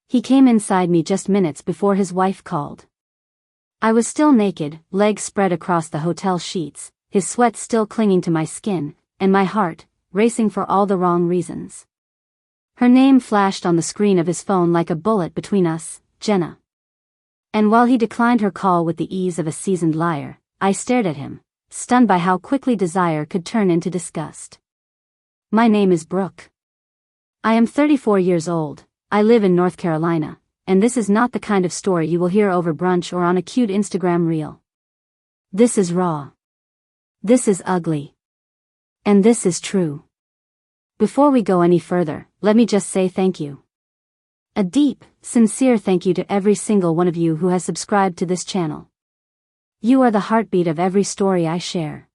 He came inside me just minutes before his wife called. I was still naked, legs spread across the hotel sheets, his sweat still clinging to my skin, and my heart, racing for all the wrong reasons. Her name flashed on the screen of his phone like a bullet between us, Jenna. And while he declined her call with the ease of a seasoned liar, I stared at him, stunned by how quickly desire could turn into disgust. My name is Brooke. I am 34 years old, I live in North Carolina, and this is not the kind of story you will hear over brunch or on a cute Instagram reel. This is raw. This is ugly. And this is true. Before we go any further, let me just say thank you. A deep, sincere thank you to every single one of you who has subscribed to this channel. You are the heartbeat of every story I share.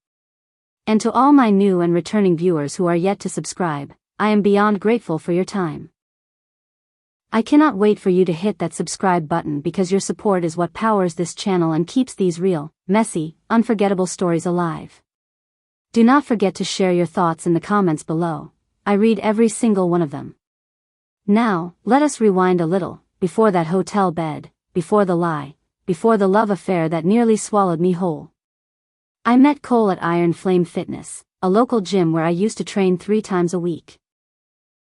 And to all my new and returning viewers who are yet to subscribe, I am beyond grateful for your time. I cannot wait for you to hit that subscribe button because your support is what powers this channel and keeps these real, messy, unforgettable stories alive. Do not forget to share your thoughts in the comments below. I read every single one of them. Now, let us rewind a little, before that hotel bed, before the lie, before the love affair that nearly swallowed me whole. I met Cole at Iron Flame Fitness, a local gym where I used to train 3 times a week.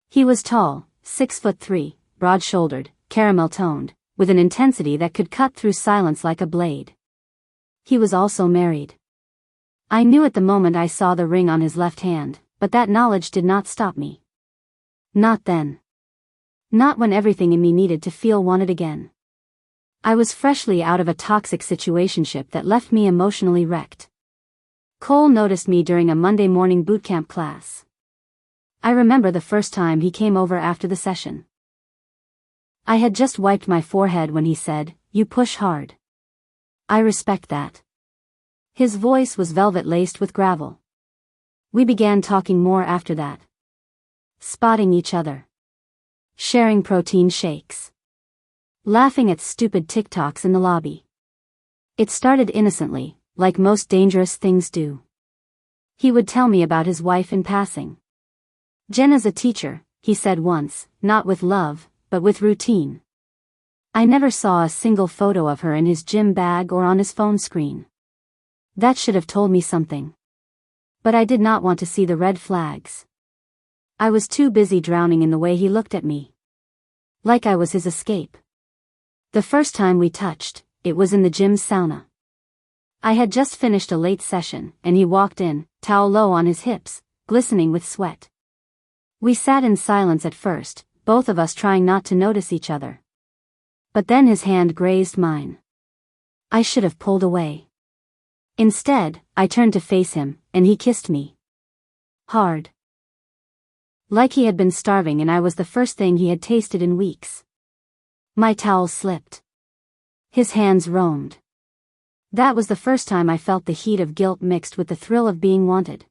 He was tall, 6'3", broad-shouldered, caramel-toned, with an intensity that could cut through silence like a blade. He was also married. I knew at the moment I saw the ring on his left hand, but that knowledge did not stop me. Not then. Not when everything in me needed to feel wanted again. I was freshly out of a toxic situationship that left me emotionally wrecked. Cole noticed me during a Monday morning bootcamp class. I remember the first time he came over after the session. I had just wiped my forehead when he said, "You push hard." I respect that. His voice was velvet-laced with gravel. We began talking more after that. Spotting each other. Sharing protein shakes. Laughing at stupid TikToks in the lobby. It started innocently, like most dangerous things do. He would tell me about his wife in passing. "Jenna's a teacher," he said once, not with love, but with routine. I never saw a single photo of her in his gym bag or on his phone screen. That should have told me something. But I did not want to see the red flags. I was too busy drowning in the way he looked at me. Like I was his escape. The first time we touched, it was in the gym's sauna. I had just finished a late session, and he walked in, towel low on his hips, glistening with sweat. We sat in silence at first, both of us trying not to notice each other. But then his hand grazed mine. I should have pulled away. Instead, I turned to face him, and he kissed me. Hard. Like he had been starving and I was the first thing he had tasted in weeks. My towel slipped. His hands roamed. That was the first time I felt the heat of guilt mixed with the thrill of being wanted.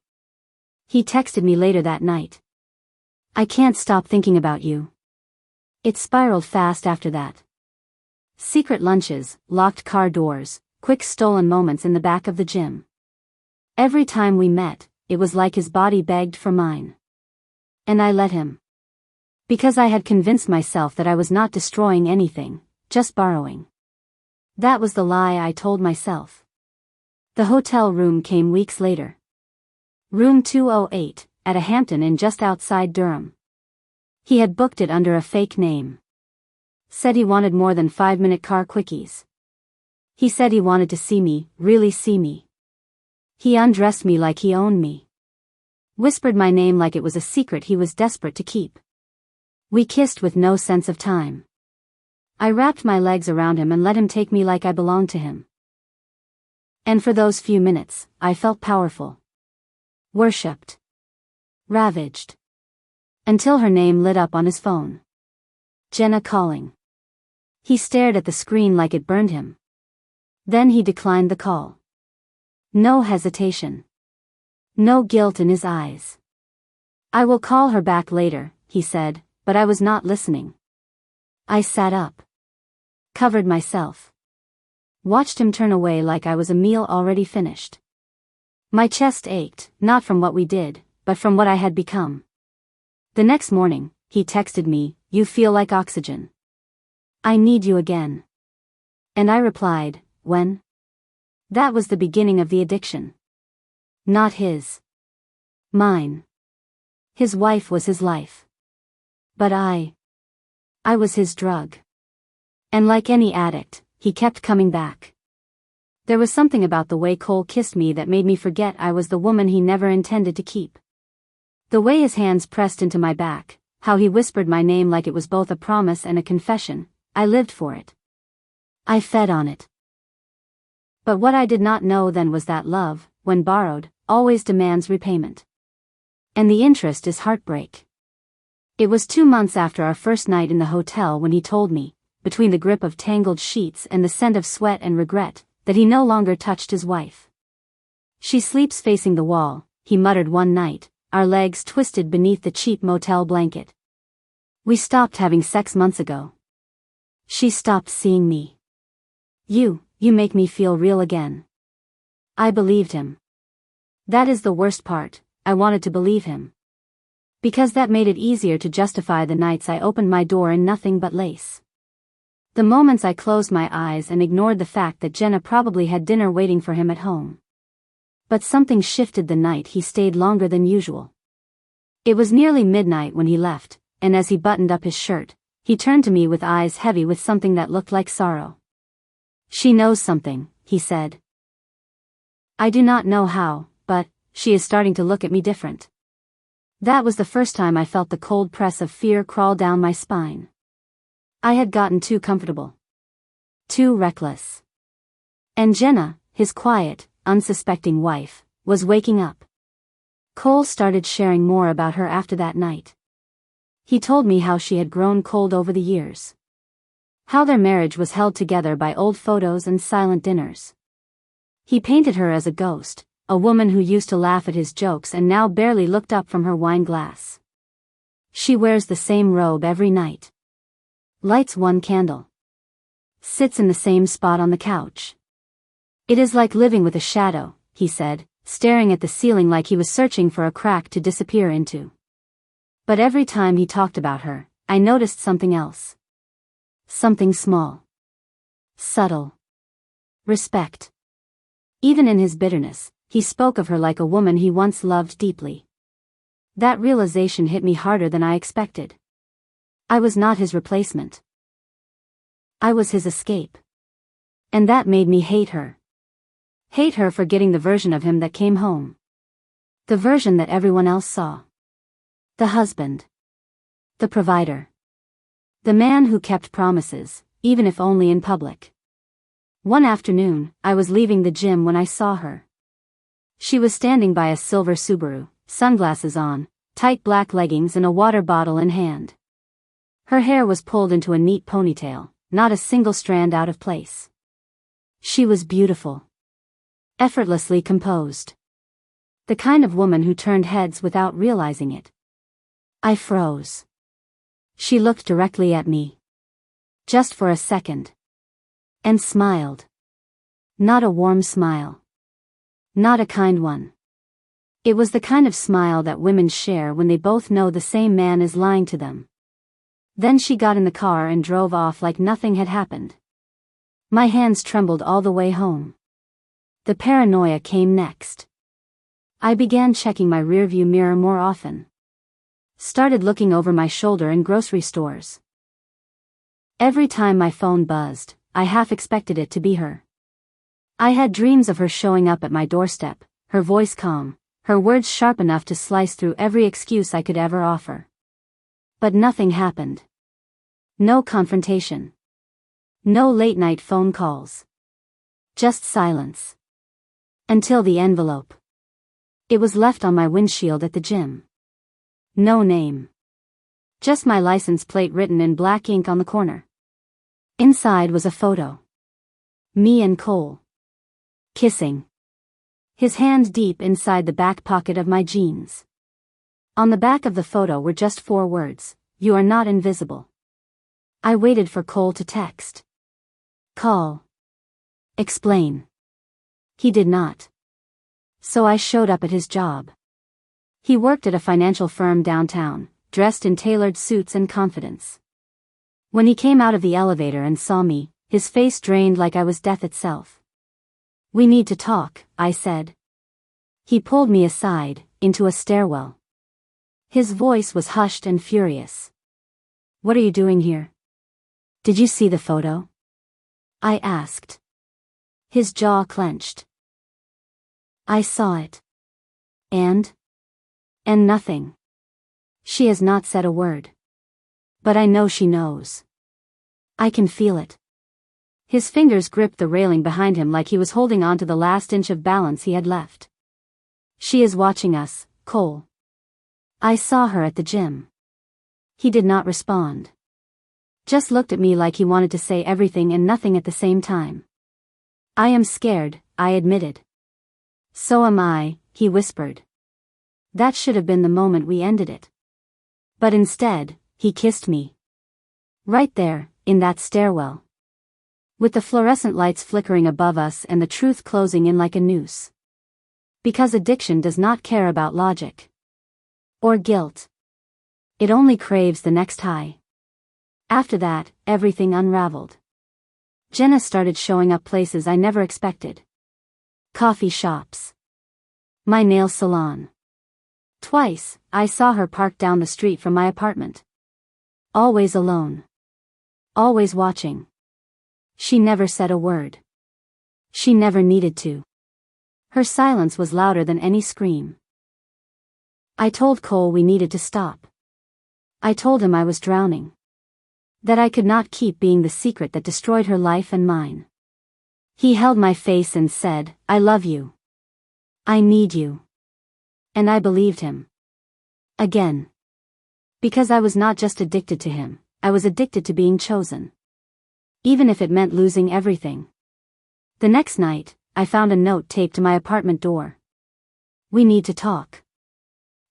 He texted me later that night. "I can't stop thinking about you." It spiraled fast after that. Secret lunches, locked car doors, quick stolen moments in the back of the gym. Every time we met, it was like his body begged for mine. And I let him. Because I had convinced myself that I was not destroying anything, just borrowing. That was the lie I told myself. The hotel room came weeks later. Room 208, at a Hampton Inn just outside Durham. He had booked it under a fake name. Said he wanted more than 5-minute car quickies. He said he wanted to see me, really see me. He undressed me like he owned me. Whispered my name like it was a secret he was desperate to keep. We kissed with no sense of time. I wrapped my legs around him and let him take me like I belonged to him. And for those few minutes, I felt powerful. Worshipped. Ravaged. Until her name lit up on his phone. Jenna calling. He stared at the screen like it burned him. Then he declined the call. No hesitation. No guilt in his eyes. "I will call her back later," he said, but I was not listening. I sat up. Covered myself. Watched him turn away like I was a meal already finished. My chest ached, not from what we did, but from what I had become. The next morning, he texted me, "You feel like oxygen." I need you again. And I replied, when? That was the beginning of the addiction. Not his. Mine. His wife was his life. But I was his drug. And like any addict, he kept coming back. There was something about the way Cole kissed me that made me forget I was the woman he never intended to keep. The way his hands pressed into my back, how he whispered my name like it was both a promise and a confession, I lived for it. I fed on it. But what I did not know then was that love, when borrowed, always demands repayment. And the interest is heartbreak. It was 2 months after our first night in the hotel when he told me, between the grip of tangled sheets and the scent of sweat and regret, that he no longer touched his wife. She sleeps facing the wall, he muttered one night, our legs twisted beneath the cheap motel blanket. We stopped having sex months ago. She stopped seeing me. You make me feel real again. I believed him. That is the worst part, I wanted to believe him. Because that made it easier to justify the nights I opened my door in nothing but lace. The moments I closed my eyes and ignored the fact that Jenna probably had dinner waiting for him at home. But something shifted the night he stayed longer than usual. It was nearly midnight when he left, and as he buttoned up his shirt, he turned to me with eyes heavy with something that looked like sorrow. She knows something, he said. I do not know how, but she is starting to look at me different. That was the first time I felt the cold press of fear crawl down my spine. I had gotten too comfortable. Too reckless. And Jenna, his quiet, unsuspecting wife, was waking up. Cole started sharing more about her after that night. He told me how she had grown cold over the years. How their marriage was held together by old photos and silent dinners. He painted her as a ghost, a woman who used to laugh at his jokes and now barely looked up from her wine glass. She wears the same robe every night. Lights one candle. Sits in the same spot on the couch. It is like living with a shadow, he said, staring at the ceiling like he was searching for a crack to disappear into. But every time he talked about her, I noticed something else. Something small. Subtle. Respect. Even in his bitterness, he spoke of her like a woman he once loved deeply. That realization hit me harder than I expected. I was not his replacement. I was his escape. And that made me hate her. Hate her for getting the version of him that came home. The version that everyone else saw. The husband. The provider. The man who kept promises, even if only in public. One afternoon, I was leaving the gym when I saw her. She was standing by a silver Subaru, sunglasses on, tight black leggings and a water bottle in hand. Her hair was pulled into a neat ponytail, not a single strand out of place. She was beautiful. Effortlessly composed. The kind of woman who turned heads without realizing it. I froze. She looked directly at me. Just for a second. And smiled. Not a warm smile. Not a kind one. It was the kind of smile that women share when they both know the same man is lying to them. Then she got in the car and drove off like nothing had happened. My hands trembled all the way home. The paranoia came next. I began checking my rearview mirror more often. Started looking over my shoulder in grocery stores. Every time my phone buzzed, I half expected it to be her. I had dreams of her showing up at my doorstep, her voice calm, her words sharp enough to slice through every excuse I could ever offer. But nothing happened. No confrontation. No late-night phone calls. Just silence. Until the envelope. It was left on my windshield at the gym. No name. Just my license plate written in black ink on the corner. Inside was a photo. Me and Cole. Kissing. His hand deep inside the back pocket of my jeans. On the back of the photo were just 4 words, "You are not invisible." I waited for Cole to text. Call. Explain. He did not. So I showed up at his job. He worked at a financial firm downtown, dressed in tailored suits and confidence. When he came out of the elevator and saw me, his face drained like I was death itself. "We need to talk," I said. He pulled me aside, into a stairwell. His voice was hushed and furious. "What are you doing here? Did you see the photo?" I asked. His jaw clenched. "I saw it. And nothing. She has not said a word. But I know she knows. I can feel it." His fingers gripped the railing behind him like he was holding on to the last inch of balance he had left. "She is watching us, Cole. I saw her at the gym." He did not respond. Just looked at me like he wanted to say everything and nothing at the same time. "I am scared," I admitted. "So am I," he whispered. That should have been the moment we ended it. But instead, he kissed me. Right there, in that stairwell. With the fluorescent lights flickering above us and the truth closing in like a noose. Because addiction does not care about logic. Or guilt. It only craves the next high. After that, everything unraveled. Jenna started showing up places I never expected. Coffee shops. My nail salon. Twice, I saw her parked down the street from my apartment. Always alone. Always watching. She never said a word. She never needed to. Her silence was louder than any scream. I told Cole we needed to stop. I told him I was drowning. That I could not keep being the secret that destroyed her life and mine. He held my face and said, "I love you. I need you." And I believed him. Again. Because I was not just addicted to him, I was addicted to being chosen. Even if it meant losing everything. The next night, I found a note taped to my apartment door. "We need to talk.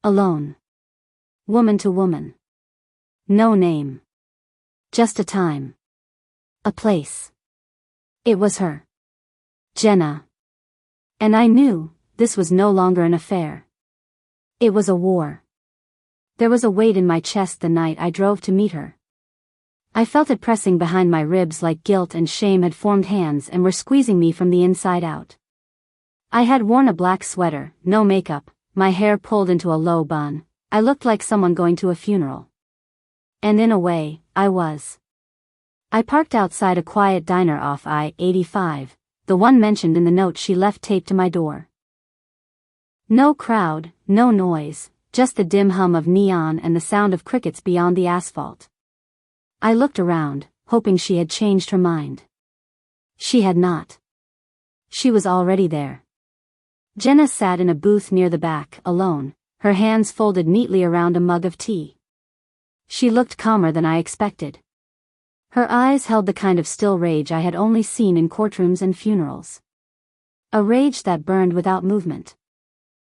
Alone. Woman to woman. No name. Just a time. A place." It was her. Jenna. And I knew, this was no longer an affair. It was a war. There was a weight in my chest the night I drove to meet her. I felt it pressing behind my ribs like guilt and shame had formed hands and were squeezing me from the inside out. I had worn a black sweater, no makeup, my hair pulled into a low bun. I looked like someone going to a funeral. And in a way, I was. I parked outside a quiet diner off I-85, the one mentioned in the note she left taped to my door. No crowd, no noise, just the dim hum of neon and the sound of crickets beyond the asphalt. I looked around, hoping she had changed her mind. She had not. She was already there. Jenna sat in a booth near the back, alone, her hands folded neatly around a mug of tea. She looked calmer than I expected. Her eyes held the kind of still rage I had only seen in courtrooms and funerals. A rage that burned without movement.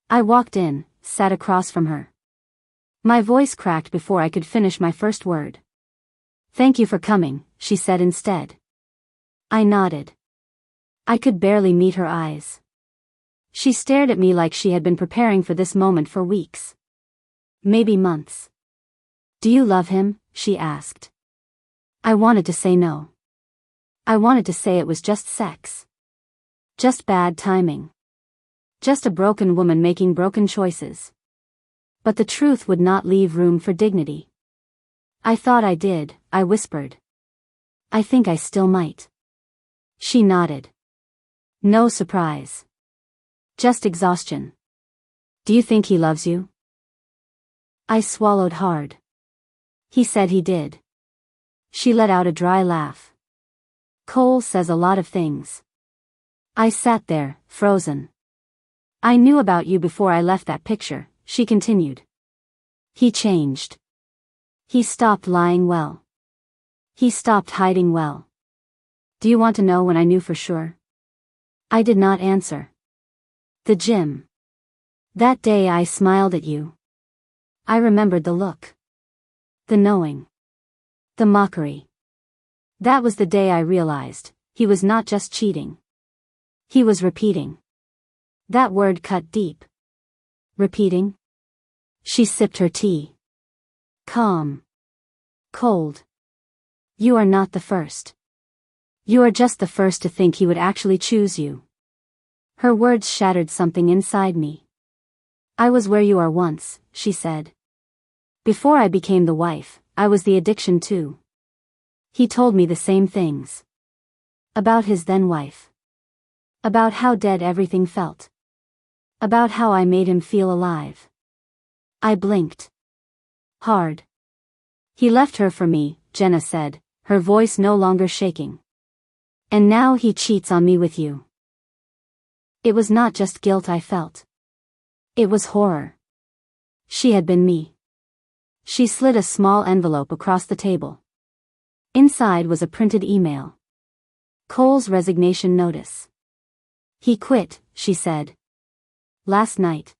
I walked in, sat across from her. My voice cracked before I could finish my first word. "Thank you for coming," she said instead. I nodded. I could barely meet her eyes. She stared at me like she had been preparing for this moment for weeks. Maybe months. "Do you love him?" she asked. I wanted to say no. I wanted to say it was just sex. Just bad timing. Just a broken woman making broken choices. But the truth would not leave room for dignity. "I thought I did," I whispered. "I think I still might." She nodded. No surprise. Just exhaustion. "Do you think he loves you?" I swallowed hard. "He said he did." She let out a dry laugh. "Cole says a lot of things." I sat there, frozen. "I knew about you before I left that picture," she continued. "He changed. He stopped lying well. He stopped hiding well." "Do you want to know when I knew for sure?" I did not answer. "The gym. That day I smiled at you." I remembered the look. The knowing. The mockery. That was the day I realized, he was not just cheating. He was repeating. That word cut deep. Repeating? She sipped her tea. Calm. Cold. You are not the first. You are just the first to think he would actually choose you. Her words shattered something inside me. I was where you are once, she said. Before I became the wife, I was the addiction too. He told me the same things. About his then wife. About how dead everything felt. About how I made him feel alive. I blinked. Hard. He left her for me, Jenna said, her voice no longer shaking. And now he cheats on me with you. It was not just guilt I felt. It was horror. She had been me. She slid a small envelope across the table. Inside was a printed email. Cole's resignation notice. He quit, she said. Last night.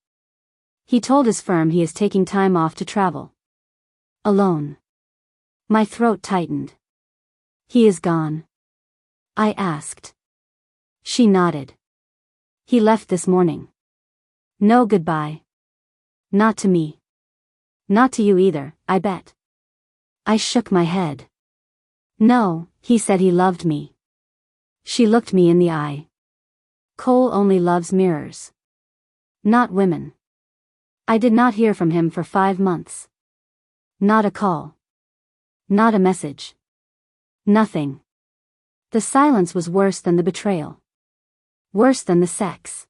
He told his firm he is taking time off to travel. Alone. My throat tightened. He is gone? I asked. She nodded. He left this morning. No goodbye. Not to me. Not to you either, I bet. I shook my head. No, he said he loved me. She looked me in the eye. Cole only loves mirrors. Not women. I did not hear from him for 5 months. Not a call. Not a message. Nothing. The silence was worse than the betrayal. Worse than the sex.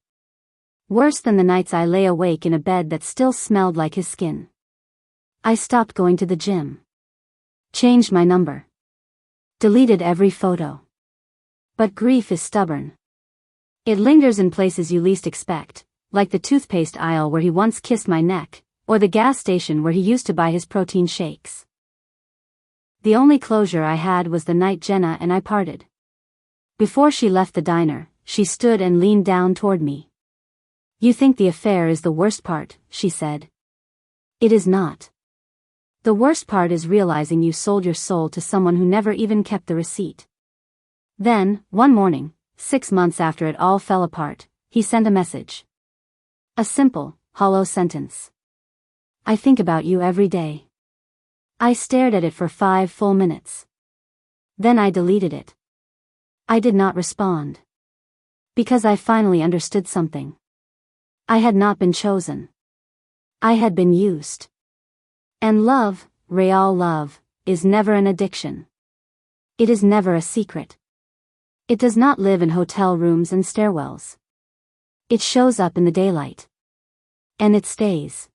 Worse than the nights I lay awake in a bed that still smelled like his skin. I stopped going to the gym. Changed my number. Deleted every photo. But grief is stubborn. It lingers in places you least expect, like the toothpaste aisle where he once kissed my neck, or the gas station where he used to buy his protein shakes. The only closure I had was the night Jenna and I parted. Before she left the diner, she stood and leaned down toward me. You think the affair is the worst part, she said. It is not. The worst part is realizing you sold your soul to someone who never even kept the receipt. Then, one morning, 6 months after it all fell apart, he sent a message. A simple, hollow sentence. I think about you every day. I stared at it for 5 full minutes. Then I deleted it. I did not respond. Because I finally understood something. I had not been chosen. I had been used. And love, real love, is never an addiction. It is never a secret. It does not live in hotel rooms and stairwells. It shows up in the daylight. And it stays.